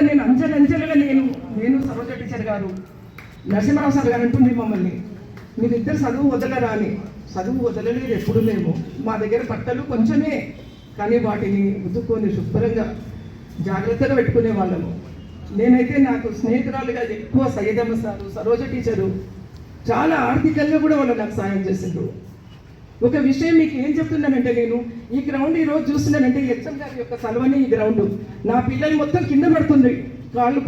నేను అంచెలంచెలుగా నేను సరోజ టీచర్ గారు, నరసింహరావు సార్ గారు అంటుంది మమ్మల్ని, మీరిద్దరు చదువు వదలరా అని. చదువు వదలలేదు ఎప్పుడు మేము. మా దగ్గర బట్టలు కొంచెమే, కానీ వాటిని ఉతుక్కొని శుభ్రంగా జాగ్రత్తగా పెట్టుకునే వాళ్ళము. నేనైతే నాకు స్నేహితురాలుగా ఎక్కువ సయ్యదమ్మ సారు, సరోజ టీచరు చాలా ఆర్థికంగా కూడా వాళ్ళు నాకు సాయం చేసిండ్రు. ఒక విషయం మీకు ఏం చెప్తున్నానంటే, నేను ఈ గ్రౌండ్ ఈరోజు చూస్తున్నానంటే హెచ్ఎం గారి యొక్క సలవని ఈ గ్రౌండ్. నా పిల్లలు మొత్తం కింద పడుతుంది, కాళ్ళు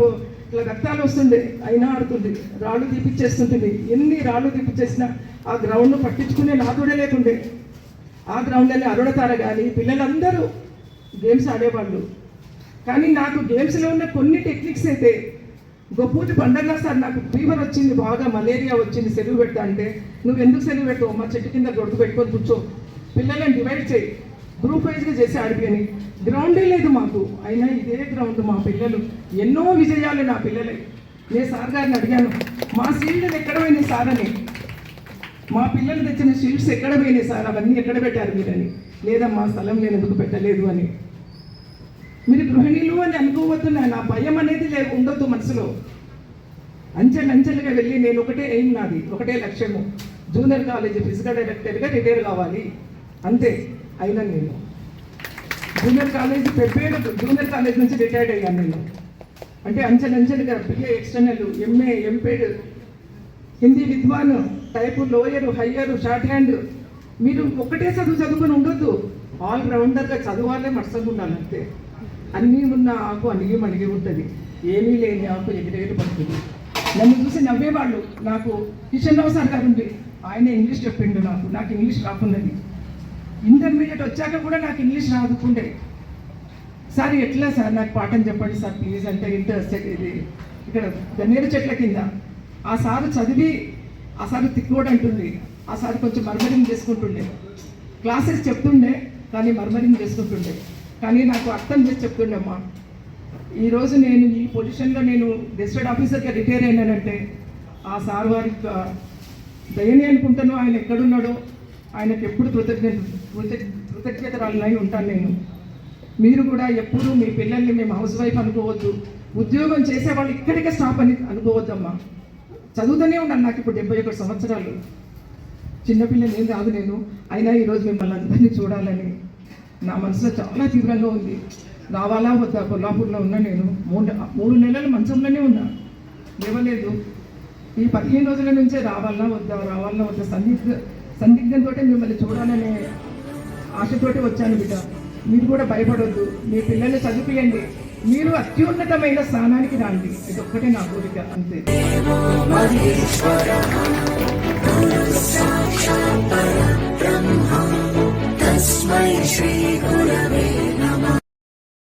ఇట్లా రక్తాలు వస్తుంది, అయినా ఆడుతుంది, రాళ్ళు తీపిచ్చేస్తుంటుంది. ఎన్ని రాళ్ళు తీపిచ్చేసినా ఆ గ్రౌండ్ పట్టించుకునే నాదుడే లేకుండే. ఆ గ్రౌండ్లోనే అరుణతార కానీ పిల్లలందరూ గేమ్స్ ఆడేవాళ్ళు. కానీ నాకు గేమ్స్లో ఉన్న కొన్ని టెక్నిక్స్ అయితే, గొప్పూటి పండగ సార్ నాకు ఫీవర్ వచ్చింది, బాగా మలేరియా వచ్చింది, సెలవు పెడతా అంటే, నువ్వు ఎందుకు సెలవు పెట్టావు, మా చెట్టు కింద గొడుగు పెట్టుకొని కూర్చో, పిల్లలను డివైడ్ చేయి, గ్రూప్ వైజ్గా చేసి ఆడిపోయి. గ్రౌండే లేదు మాకు, అయినా ఇదే గ్రౌండ్ మా పిల్లలు ఎన్నో విజయాలు నా పిల్లలే. నేను సార్ గారిని అడిగాను, మా షీల్డ్లు ఎక్కడ పోయినాయి సార్ అని, మా పిల్లలు తెచ్చిన షీల్డ్స్ ఎక్కడ పోయినాయి సార్, అవన్నీ ఎక్కడ పెట్టారు మీరని. లేదమ్మా స్థలం నేను ఎందుకు పెట్టలేదు అని. మీరు గృహిణులు అని అనుకోవద్దు, నా భయం అనేది ఉండొద్దు మనసులో. అంచెలంచెలుగా వెళ్ళి నేను ఒకటే ఎయిమ్, నాది ఒకటే లక్ష్యము, జూనియర్ కాలేజీ ఫిజికల్ డైరెక్టర్గా రిటైర్ కావాలి, అంతే. అయినా నేను జూనియర్ కాలేజ్ నుంచి రిటైర్డ్ అయ్యాను నేను. అంటే అంచెలంచెలుగా బిఏ ఎక్స్టర్నల్, ఎంఏ, ఎంపీడ్, హిందీ విద్వాన్, టైపు, లోయరు, హయ్యరు, షార్ట్ హ్యాండ్. మీరు ఒకటే చదువుకొని ఉండొద్దు, ఆల్రౌండర్గా చదవాలే, మర్సంగా ఉండాలి అంతే. అన్నీ ఉన్న ఆకు అణిగి మణిగి ఉంటుంది, ఏమీ లేని ఆకు ఎగిరెగిరి పడుతుంది. నన్ను చూసి నవ్వేవాళ్ళు. నాకు కిషన్ రావు సార్ గారు ఉంది, ఆయన ఇంగ్లీష్ చెప్పిండు, నాకు ఇంగ్లీష్ రాకున్నది. ఇంటర్మీడియట్ వచ్చాక కూడా నాకు ఇంగ్లీష్ రాదుకుండే. సార్ ఎట్లా సార్ నాకు పాఠం చెప్పండి సార్ ప్లీజ్ అంటే, ఇది ఇక్కడ గన్నేరు చెట్ల కింద ఆ సారు చదివి, ఆ సారు తిక్కుకోడు అంటుంది, ఆ సార్ కొంచెం మర్మరింగ్ చేసుకుంటుండే, క్లాసెస్ చెప్తుండే కానీ మర్మరింగ్ చేసుకుంటుండే. కానీ నాకు అర్థం చేసి చెప్తుండమ్మా, ఈరోజు నేను ఈ పొజిషన్లో నేను గెస్టెడ్ ఆఫీసర్గా రిటైర్ అయినానంటే ఆ సార్ వారి దయని అనుకుంటాను. ఆయన ఎక్కడున్నాడో ఆయనకు ఎప్పుడు కృతజ్ఞతరాలనై ఉంటాను నేను. మీరు కూడా ఎప్పుడు మీ పిల్లల్ని మేము హౌస్ వైఫ్ అనుకోవద్దు, ఉద్యోగం చేసేవాళ్ళు ఇక్కడికే స్టాప్ అని అనుకోవద్దమ్మా. చదువుతూనే ఉన్నాను, నాకు ఇప్పుడు 71 సంవత్సరాలు, చిన్నపిల్లలు ఏం కాదు నేను. అయినా ఈరోజు మిమ్మల్ని అందరినీ చూడాలని నా మనసులో చాలా తీవ్రంగా ఉంది. రావాలా వద్దా, కొల్లాపూర్లో ఉన్నా నేను 3 నెలలు మంచంలోనే ఉన్నా, లేవలేదు. ఈ 15 రోజుల నుంచే రావాలా వద్దా సందిగ్ధంతో మిమ్మల్ని చూడాలనే ఆశతోటి వచ్చాను బిడ్డ. మీరు కూడా భయపడొద్దు, మీ పిల్లల్ని చదివియండి, మీరు అత్యున్నతమైన స్థానానికి రాండి, ఇది ఒక్కటే నా కోరిక అంతే.